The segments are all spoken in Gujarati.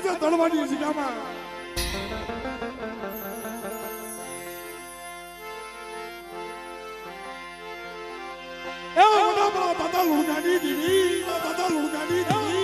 આજે તળવાની જગ્યામાં એવા મોટા દાદા લુણગાની દીવી દાદા લુણગાની દીવી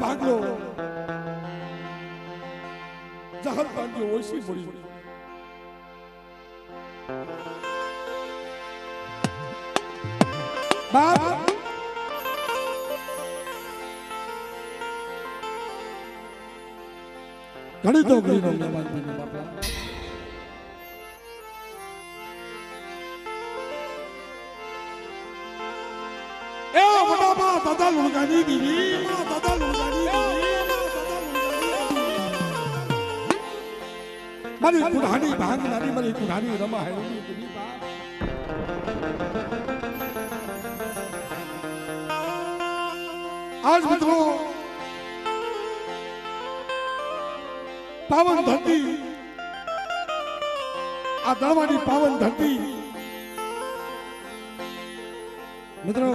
ભાગલો જહર પાંડ્યો ઓછી પડી બાપ ઘણી તો ગરીનો મહેમાન બની બાપા એ વડામાં દાદા લુણગાની દીવી દાદા લુણગાની મારી કુઢાની ભાંગનારી મારી કુઢાની રમા હેરી દીવી બાપ આજ મિત્રો પાવન ધરતી આ દળવાની પાવન ધરતી મિત્રો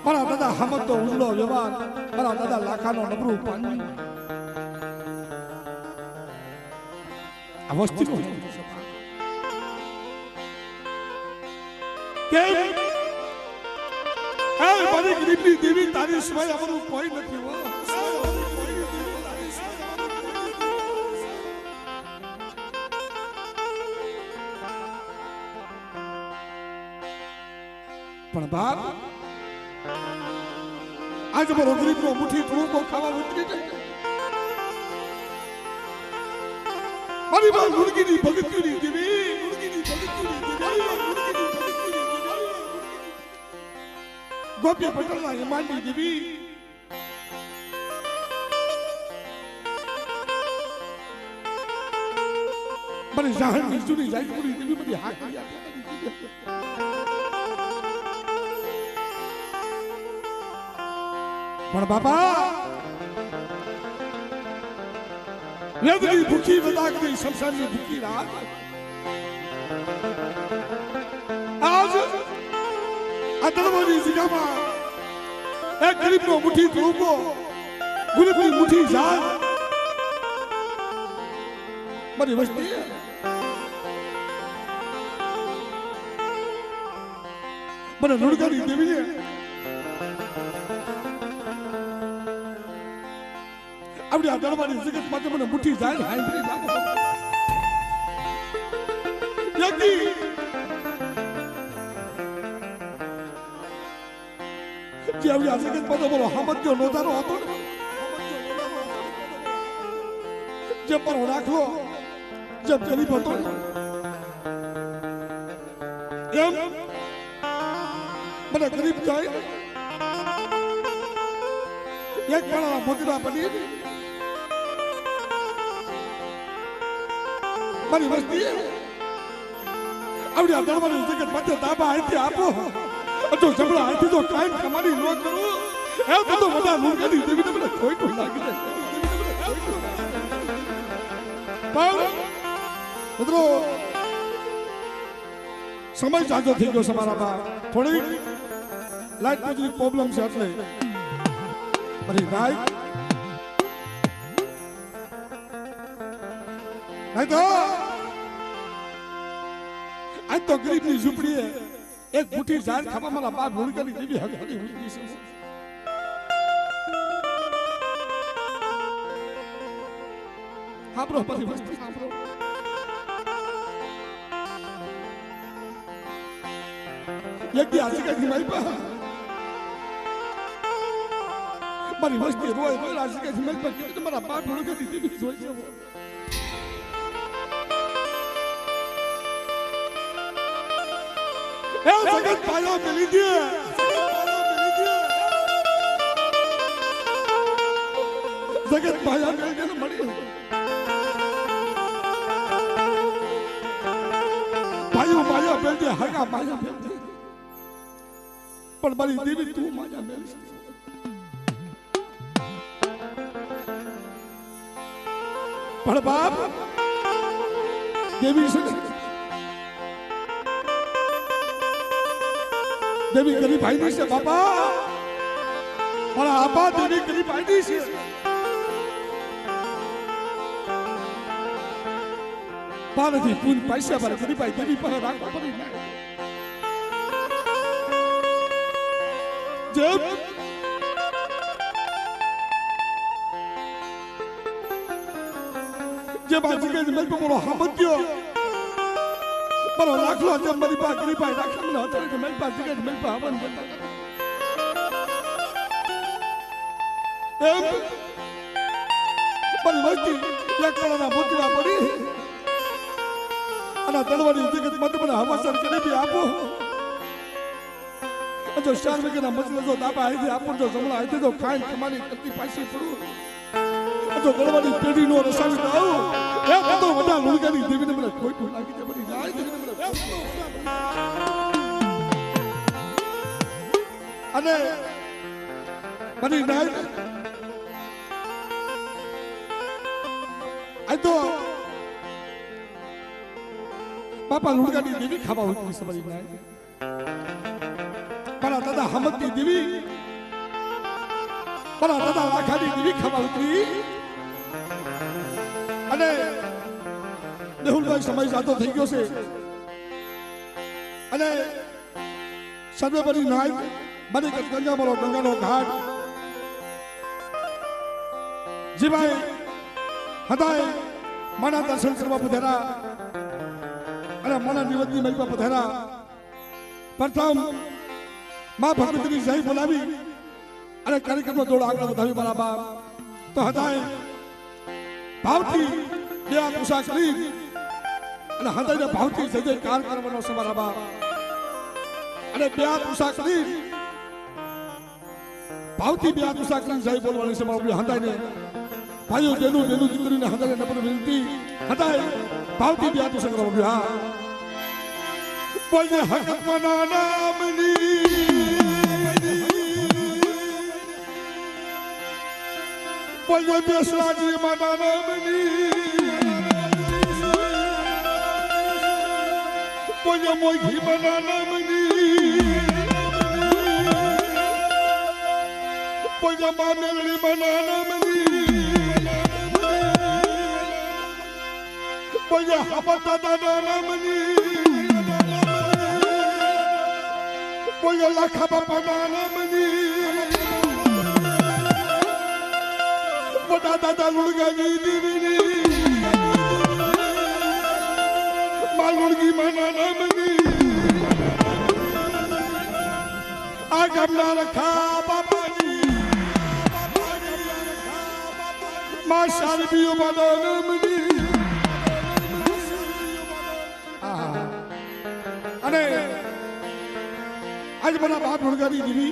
મારા દાદા હામતો ઉલ્લો વ્યવહાર મારા દાદા લાખાનો નબરું પાણી આ વસ્તીનો કેમ એ મારી ગરીબની દેવી તારી સિવાય અમારું કોઈ નથી હો પણ બાપ આજ મારો ગરીબનો મુઠ્ઠી થોડુંકો ખાવા ઉતરી જાય મારી બા લુણગીની ભગતની દેવી લુણગીની ભગતની દેવી ગોપી પટેલના હિમાનની દેવી મારી જાહરની જૂની જાયપુરી દેવી બધી હાથ પણ બાપા વેદની ભૂખી વદાગની શમશાનની ભૂખી રાત આજ આ દળવાની જગ્યામાં એક ગરીબનો મુઠ્ઠી તળુકો ગરીબની મુઠ્ઠી જાત મારી વસ્તી મને લુણગાની દેવીએ આપણી આ દળવાની જગત માટે મને મુઠ્ઠી જાય હાંભળી નાખો વ્યક્તિ જે આપણી આ જગત માટે બોલો હામત્યો નોંધારો હતો જે પણ રાખલો જેમ ગરીબ હતો એમ મને ગરીબ જાય એક પાણા મોતીના બની મારી વસ્તી આવડી આ દળવાની જગત માટે દાબા અહીંથી આપો તો જબડા અહીંથી તો કાંઈ કમાણી ન કરું એ તો બધા લુણગાની દેવીને મને કોઈ કોઈ લાગી જાય પણ મિત્રો સમય જાજો થઈ ગયો તમારામાં થોડી લાઈટ બધી પ્રોબ્લેમ છે એટલે મારી રાઈટ નહીં તો આજ તો ગરીબની ઝૂંપડીએ એક મુઠ્ઠી ઝાડ ખાવા મારા બાપ લુણગાની દેવી હગાડી ઉડી છે સાંભળો બધી વસ્તુ સાંભળો એક દી આજે કઈ મારી પા મારી વસ્તી રોય રોય આજે કઈ મારી પા કે મારા બાપ લુણગાની દેવી જોઈ છે એ જગત પાયો મેલી દે જગત પાયા મેલી દે મળી પાયો પાયો મેલી દે હગા પાયો મેલી દે પણ મારી દેવી તું માયા મેલી પણ બાપ દેવી છે દેવી ગરીબ ભાઈની છે બાપા પણ આપા દેવી ગરીબ ભાઈની છે પારથી પૂન પૈસા પર ગરીબ ભાઈ દેવી પર રાખવા પડી જેમ જે બાજી કે મેલ પર હામત્યો pero રાખલો જેમ મારી પા ગરી પા રાખમ ન હતો કે મેલ બાજી કે મેલ પર હવન કરતા એમ પણ વસ્તી એક કળના મુદ્રા પડી અને તલવારી જગત મત મને હવાસર કરી બી આપો જો શાર વગેરે મસલો જો દાબા આવી આપો જો જમણા આવી તો ખાઈ કમાની કરતી પાછી પડું જો તલવારી પેઢી નો રસાવી તો એ તો વડા લુણગાની દેવીને મને ખોટું લાગી છે બધી જાય દેવીને મને અને બધી નાઈ આ તો બાપા લુણગાની દેવી ખાવા હોતી છે બધી નાઈ મારા દાદા હમદની દેવી મારા દાદા લાખાની દેવી ખાવા ઉતરી અને દેહુલભાઈ સમય જાતો થઈ ગયો છે અને સર્વે બની નાય બની ગંગા મારો ગંગાનો ઘાટ જીભાઈ હદાય માના દર્શન કરવા પધારા અને માના નિવૃત્તિ મેળવા પધારા પ્રથમ માં ભગવતીની જય બોલાવી અને કાર્યક્રમનો દોડ આગળ વધાવી મારા બાપ તો હદાય ભાવથી બે પૂછા કરી અને હૃદયને ભાવથી જય જયકાર કરવાનો છે મારા બાપ અને બે પૂછા કરી ભાવથી બે પૂછા કરી જય બોલવાની છે મારા હૃદયને ભાઈઓ જેનું દીકરીને હૃદયને નમ્ર વિનંતી હૃદય ભાવથી બે પૂછા કરવાનું હા બોલે હકમના નામની બોલે બેસરાજી માના નામની બોલે મોઘી માના નામની બોલે મામેલડી માના નામની બોલે હબતા દાદા નામની બોલે લાખા બાપા નામની બોડા દાદા લુણગાની દેવીની મા લુણગી માના નામની આ ગામના રખા બાપાની મા શારબીઓ માના નામની અને આજ મારા બાપ લુણગાની દેવી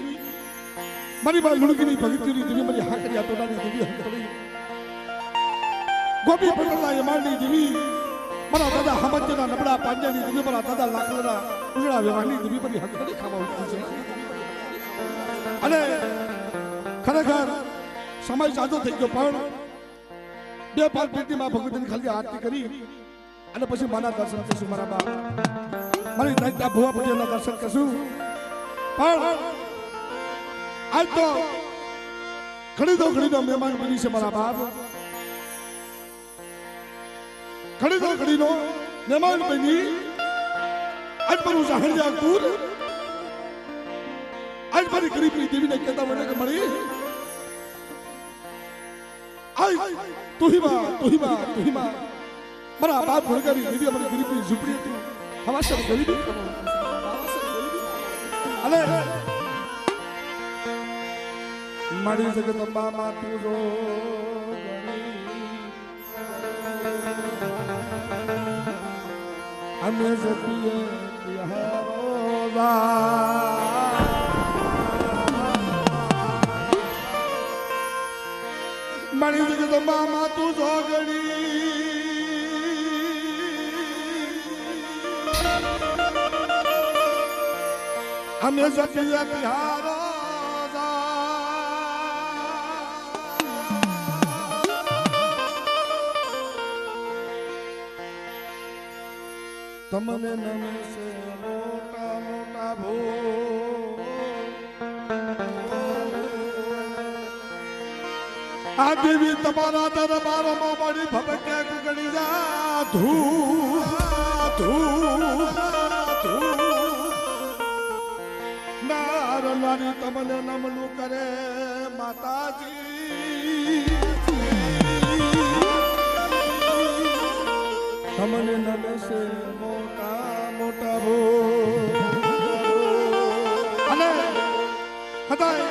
મારી બા લુણગીની ભગતીની દેવી મારી હાકરિયા તોડાની દેવી હંતળી ગોપી પટેલના યમાનની દેવી મારા દાદા હમજના નબળા પાંજાની દેવી મારા દાદા લાખલાના ઉજળા વ્યવહારની દેવી મારી હંતળી ખાવા ઉઠી છે અને ખરેખર સમય સાજો થઈ ગયો પણ બે પાંચ પેટીમાં ભગવતીની ખાલી આરતી કરી અને પછી માના દર્શન કરશું મારા બાપ મારી દાદા ભુવા પટેલના દર્શન કરશું પણ આજ તો ઘડીનો મહેમાન બની છે મારા બાપ ઘડીનો મહેમાન બની આજ મારું જાહણિયા કુર આજ મારી ગરીબની દેવીને કહેતા મને કે મળી આજ તુહીમાં મારા બાપ ભણગારી દેવી અમારી ગરીબની ઝૂંપડી હતી હવાસર ગરીબી અને મારી જગદંબા માં તું જો અમે જપીએ મારી જગદંબા માં તું જો ગણી અમે જપીએ બિહારો તમને નમે છે મોટા મોટા ભો આ દેવી તમારા દરબારમાં મળી ભબકે ગુગડી જા ધૂ ધૂ ધૂ ના રનવારી તમને નમલું કરે માતાજી તમને નમે છે મોટા મોટા ભો અને હદાય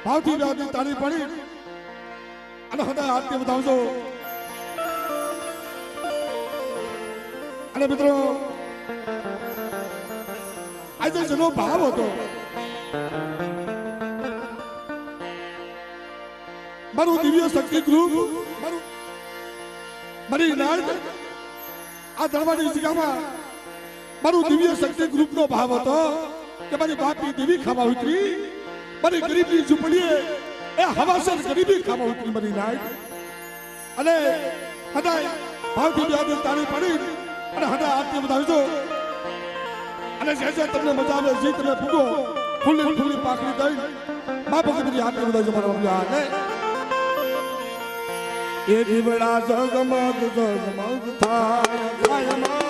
ભાવથી વ્યાજની તાળી પડી અને હદાય આરતી બતાવજો અને મિત્રો આજે જેનો ભાવ હતો મારું દિવ્ય શક્તિ ગ્રુપ મારી નાટ આ દરબારી જગ્યામાં મારું દિવ્ય શક્તિ ગ્રુપ નો ભાવ હતો કે મારી બાપની દેવી ખાવા ઉતરી મારી ગરીબની ઝૂંપડીએ એ હવાસર ગરીબી ખાવા ઉતરી મારી નાટ અને હદાય ભાવથી વ્યાજની તાળી પડી અને હદાય આરતી બતાવજો અને જે તમને મજા આવે જે તમે ફૂગો ફૂલી પાકડી દઈ મા ભગવતી આરતી બતાવજો મારા આને એ દીવડા જગમગ જગમગ થાય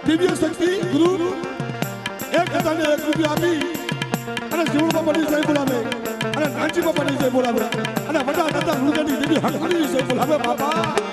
દિવ્ય શક્તિ ગુરુ 1001 રૂપિયા આપી અને જીવન બાપાની જય બોલાવે અને નાનજી બાપાની જય બોલાવે અને વડા દાદા મુર્ગાની દેવી હકની જય બોલાવે બાપા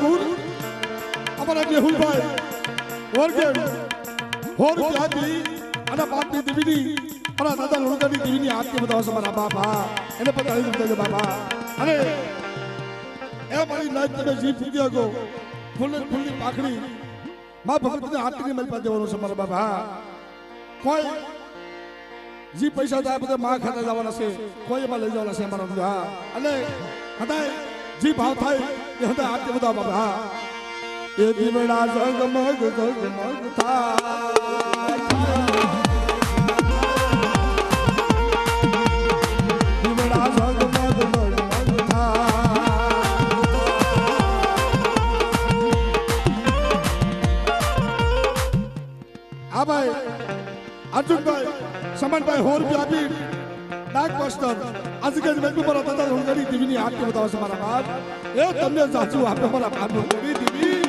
સારંગપુર અમારા મેહુલભાઈ ઓરગેડ હોર ત્યાંથી અને બાપની દેવીની અને દાદા લુણકાની દેવીની આરતી બતાવો છો મારા બાપા એને પતાવી દીધો બાપા અને એ મારી લાઈફ તમે જીવ ફૂટી ગયો ફૂલની પાખડી માં ભગતની આરતીની મલપા દેવાનો છે મારા બાપા કોઈ જી પૈસા થાય બધા માં ખાતા જવાના છે કોઈ એમાં લઈ જવાના છે મારા હા અને હદાય જી ભાવ થાય એ હદાય આરતી બધા બાપા હા એ દીવડા જગમગ જગમગ થાય દીવડા જગમગ જગમગ થાય આ ભાઈ અર્જુનભાઈ સમનભાઈ હોર વ્યાપી ડાક માસ્ટર આજકે મેં મારા દાદા લુણકાની દેવીની આરતી બતાવો છે મારા બાપ એ તમને સાચું આપે મારા બાપ લુણકાની દેવી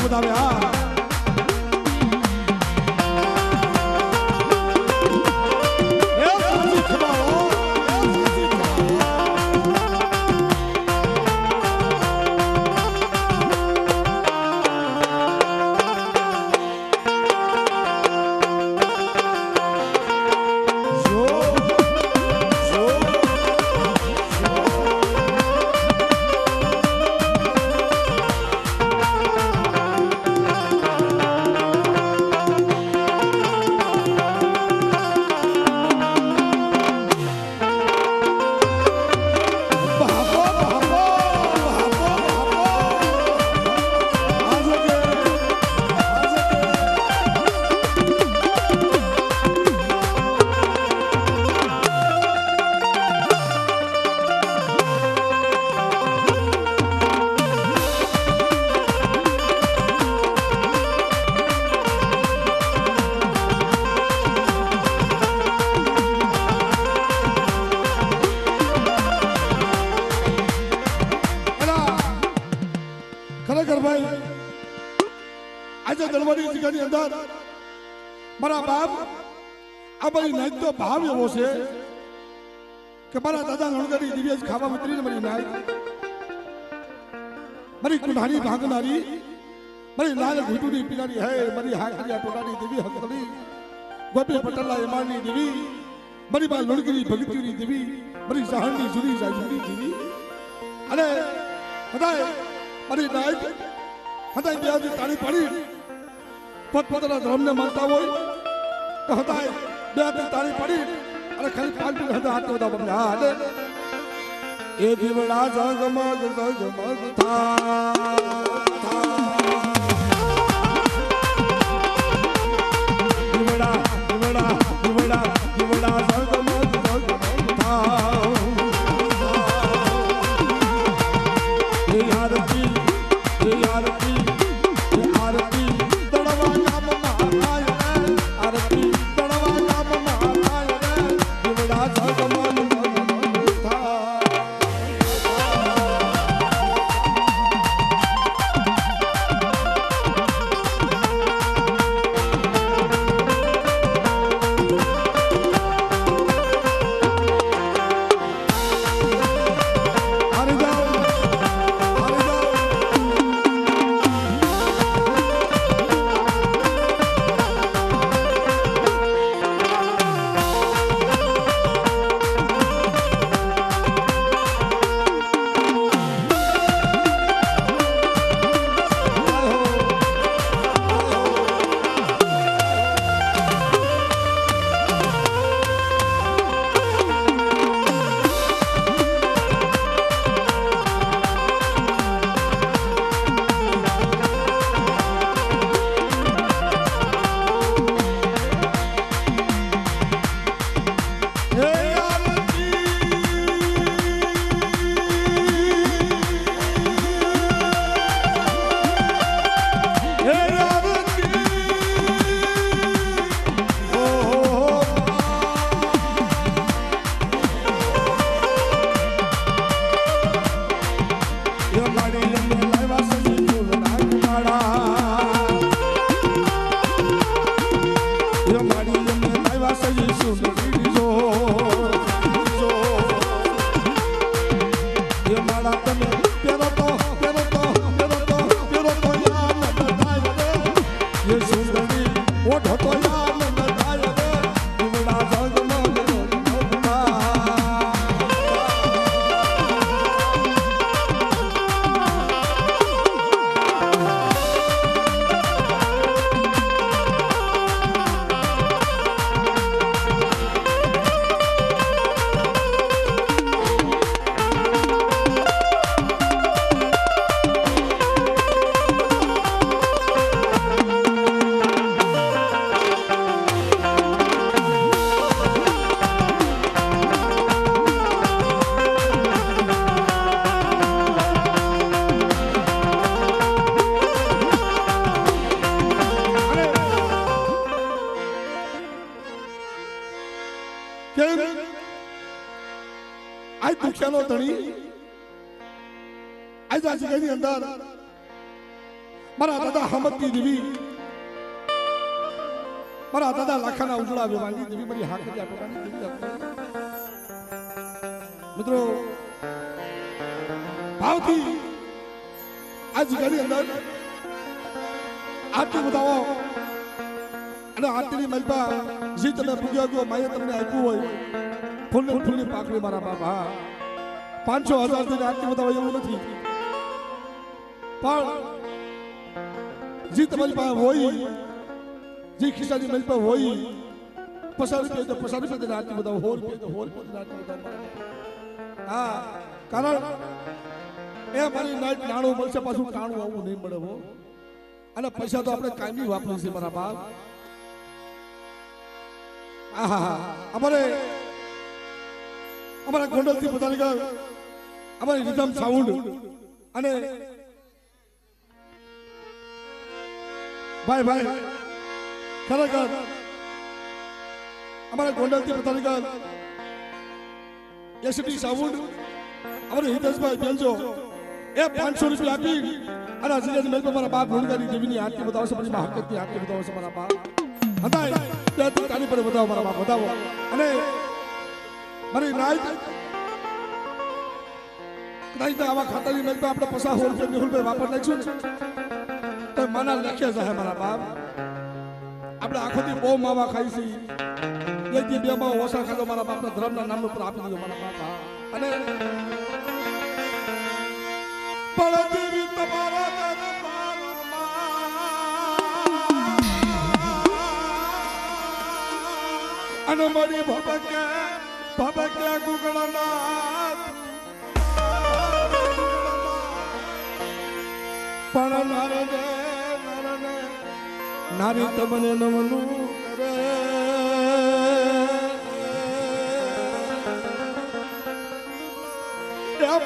बतावे हाँ ખરેખર ભાઈ આજે દરબારી જગ્યાની અંદર મારા બાપ આ બધી નાચનો ભાવ એવો છે કે મારા દાદા લુણકાની દિવ્ય ખાવા ઉતરીને મારી નાચ મારી કુંઢાની ભાંગનારી મારી લાલ ઘૂંટુની પીનારી હે મારી હાકરિયા ટોટાની દેવી હકલી ગોપી પટેલા એમાની દેવી મારી બા લુણકીની ભગતીની દેવી મારી સહારની જુદી જાજુની દેવી અને બધાય મારી નાચ હદાય બે તાળી પાડી પોતપોતાના ધર્મને માનતા હોય તો હદાય બે તાળી પાડી અને ખાલી પાંચ મિનિટ હદાય હાથ બધા બને હા અને એ દીવડા જગમગ જગમગ થાય દીવડા દીવડા દીવડા દીવડા જગમગ જગમગ થાય આરતી આરતી આરતી તળવા ગામમાં થાય આરતી તળવા ગામમાં થાય દીવડા જગમગ જગમગ થાય સેલો ધણી આજા જગ્યાની અંદર મારા દાદા હમદની દેવી મારા દાદા લાખાના ઉજળા વ્યવહારની દેવી મારી હાકરિયા ટોકાની દેવી મિત્રો ભાવથી આ જગ્યાની અંદર આરતી બતાવો અને આરતીની મલપા જે તમે પૂગ્યા ગયો માએ તમને આપ્યું હોય ફૂલની પાકડી મારા બાપા 500,000 થી આરતી બતાવો એવું નથી પણ જે તમારી પાસે હોય જે ખિસ્સાની મલપા હોય 50 રૂપિયા આરતી બતાવો 100 રૂપિયા આરતી બતાવો હા કારણ એ મારી નાઈટ નાણું મળશે પાછું ટાણું આવું નહીં મળે હો અને પૈસા તો આપણે કાયમી વાપરીએ છીએ મારા બાપ અમારા ગોંડલથી પોતાની ઘર અમારી રિધમ સાઉન્ડ અને ભાઈ ખરેખર અમારા ગોંડલથી પોતાની ઘર એસટી સાઉન્ડ અમારે હિતેશભાઈ બેનજો એ 500 રૂપિયા આપી અને હજી મેલ પર મારા બાપ ભૂણગાની દેવીની આરતી બતાવશે પછી હકતની આરતી બતાવશે મારા બાપ હતા ત્યાંથી તારી પર બતાવો મારા બાપ બતાવો અને મારી નાઈટ કદાચ આવા ખાતાની મેલ પર આપણે 50 રૂપિયા મેહુલભાઈ વાપર નાખશું ને તો માના લખ્યા જાય મારા બાપ આપણે આખોથી બહુ માવા ખાઈ છીએ એકથી બે માં ઓછા ખાધો મારા બાપના ધર્મના નામ ઉપર આપી દીધો મારા બાપ અને બળદેવી તમારા દરબારમાં અને મારી ભબકે ગુગળનાથ પણ નારી તમને નમનું કરે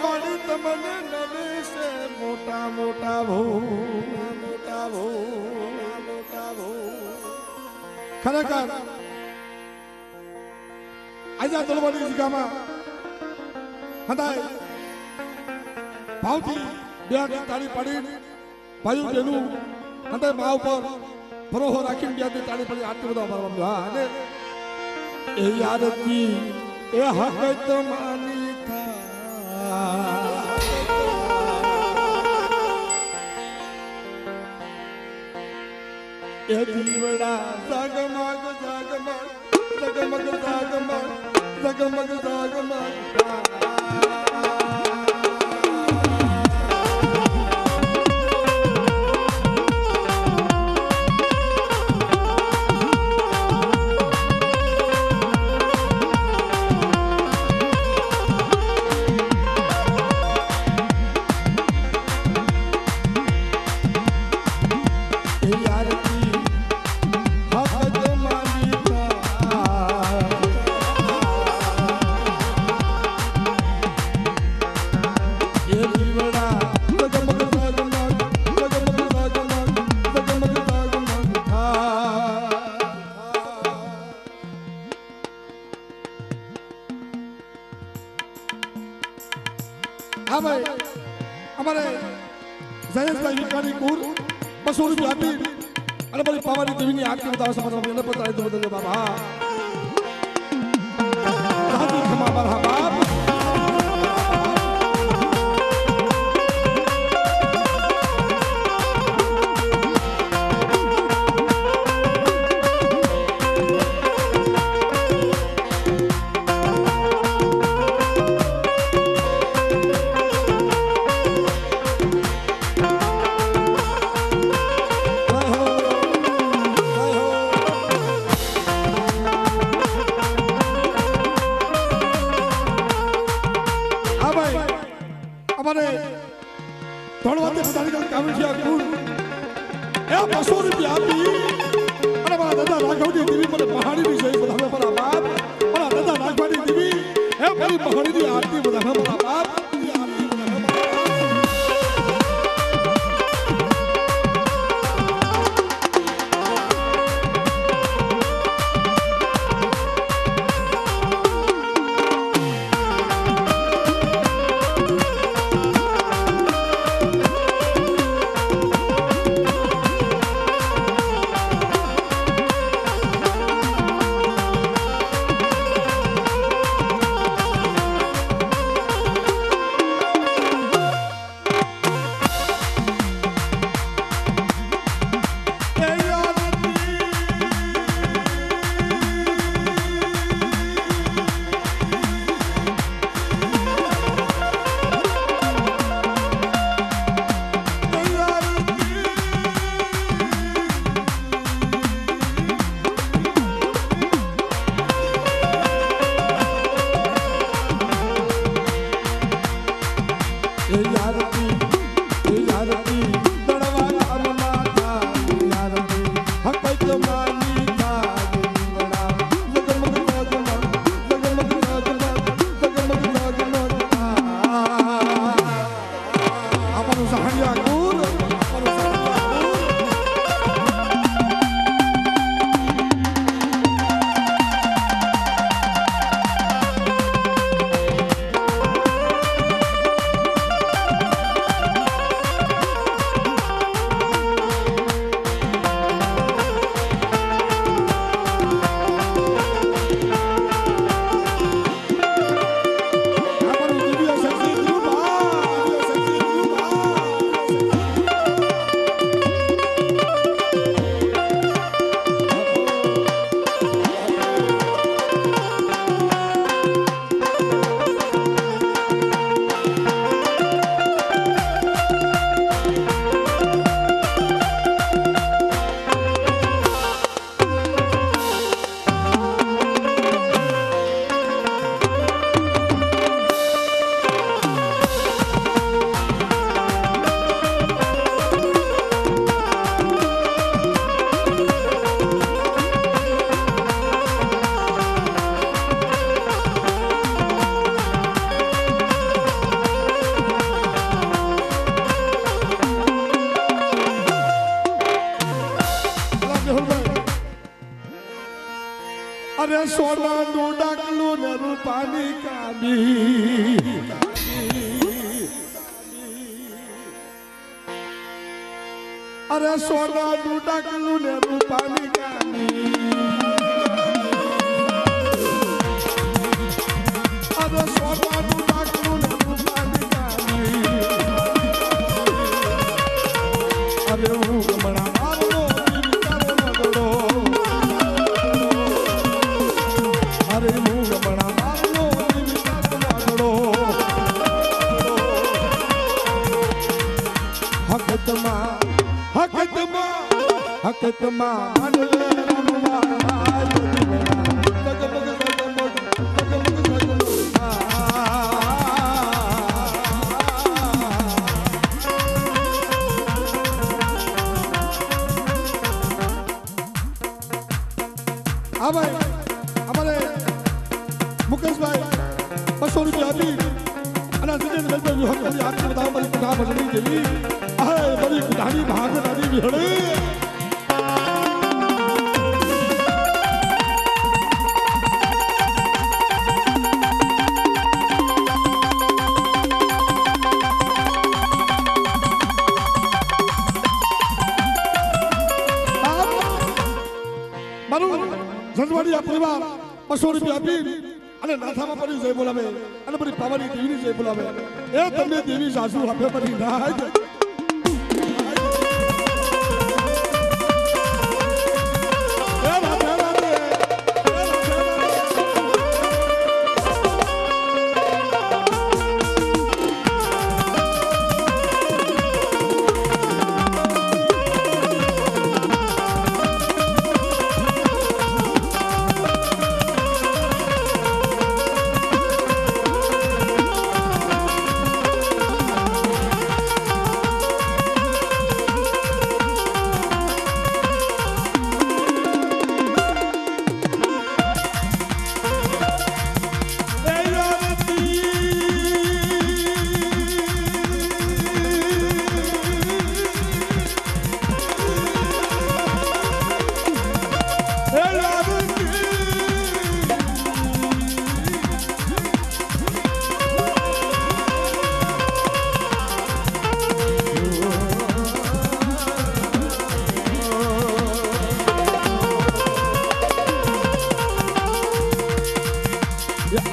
મારી તમને નમે છે મોટા મોટા ભો ખરેખર આજા તલવારની જગ્યામાં હદાય ભાવથી બે તાળી પાડી ભાઈઓ બહેનું હદાય મા ઉપર ભરોહો રાખીને બે તાળી પાડી આટલી બધા મારવાનું હા અને એ યાદતી એ હકત માની એ જીવડા જગમગ અમારે જયેશભાઈ વિકાની કુર 200 રૂપિયા આપી અને બધી પાવાની દેવીની આરતી બતાવશે મને એને પતાવી દો બદલ બાબા રાજી ખમા મારા બાપ ધોળવાતે પોતાની કામઠિયા કુળ એ 200 રૂપિયા આપી અને મારા દાદા રાઘવની દેવી મને મહાણીની જય બોલાવે મારા બાપ મારા દાદા રાઘવની દેવી એ મારી મહાણીની આરતી બોલાવે મારા બાપ અરે સોનાનું ડાકલું ને રૂપાની કાબી અરે સોનાનું ડાકલું ને રૂપાની કાબી અરે સોનાનું ડાકલું ને રૂપાની કાબી અરે હું ગમણા મારનો વિચારો નગડો અરે હું ગમણા મારનો વિચારો નગડો હકતમાં આનલે રમવા અમારે મુકેશભાઈ 200 રૂપિયા આપી અને જીજે વેલપર વિહોરી આપી બતાવો મારી કથા ભજણી જેવી આ બધી કથાની ભાગ નદી વિહળી જજવાડિયા પરિવાર 200 રૂપિયા આપી અને નાથામાં પડી જય બોલાવે અને બધી પાવાની દેવીની જય બોલાવે એ તમે દેવી સાસુ આપે પડી ના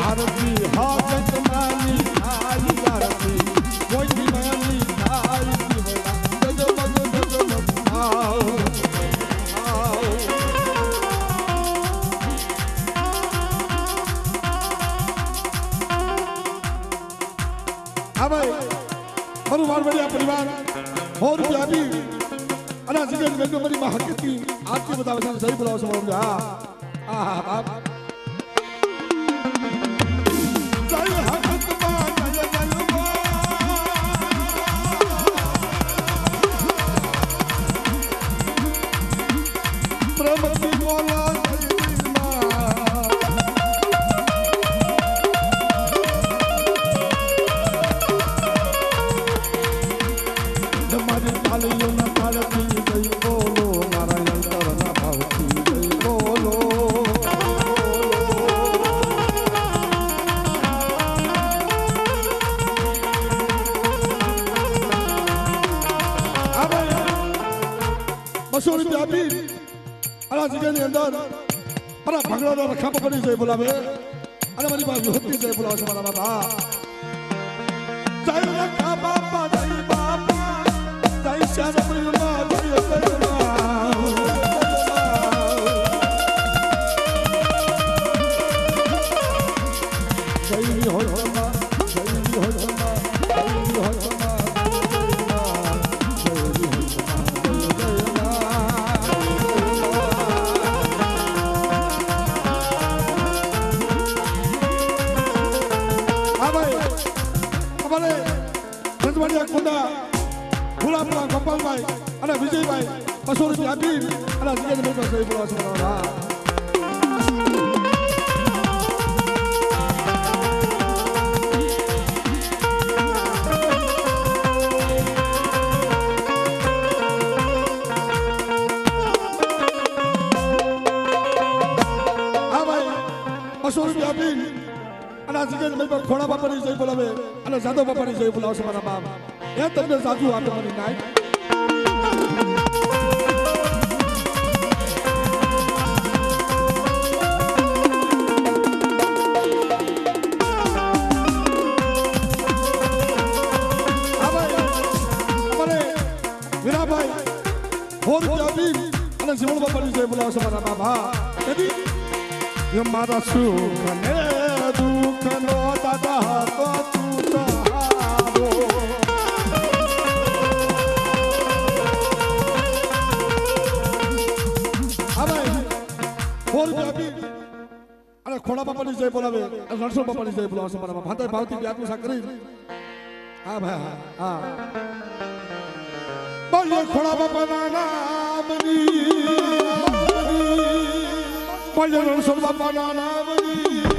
આરતી હાજત માની આઈ આરતી કોઈ માની આઈ જીવડા જગમગ આવ હવે મારું વાળવડિયા પરિવાર 100 રૂપિયા આપી અને જીજે વેલપરી માં હકીકી આરતી બતાવે છે જય બોલાવો છો હા બાપ જીજાની અંદર મારા ભગવાનનો રખા પકડી જઈ બોલાવે અને મારી પાસે વિહતી જઈ બોલાવે છે મારા બાપા જય રખા બાપા જય બાપા જય શ્યામ પ્રિયમાં જય પ્રિયમાં જય હોલમાં જય હોલમાં જય હોલમાં ભોળાપુરા ગોપાલભાઈ અને વિજયભાઈ 200 રૂપિયા આપી અને જીજે વેલપર જય બોલાવો છો હા ભાઈ રૂપિયા આપી અને આ જગ્યાએ મેં ખોડા બાપાની જઈ બોલાવે અને જાદવ બાપાની જઈ બોલાવશે મારા બાપ એ તમને સાચું આપે મને નાય વીરાભાઈ હોર આપી અને જીવણ બાપાની જઈ બોલાવશે મારા બાપ હા એ મારા સુખ ને દુઃખ નો દાદા તો તું સહારો હવે હોર આપી અને ખોડા બાપાની જઈ બોલાવે રણછોડ બાપાની જઈ બોલાવશે મારા બાપ હાથે ભાવથી વ્યાપુ સા કરી હા ભાઈ હા બોલે ખોડા બાપાના નામની બોલે રણછોડ બાપાના નામની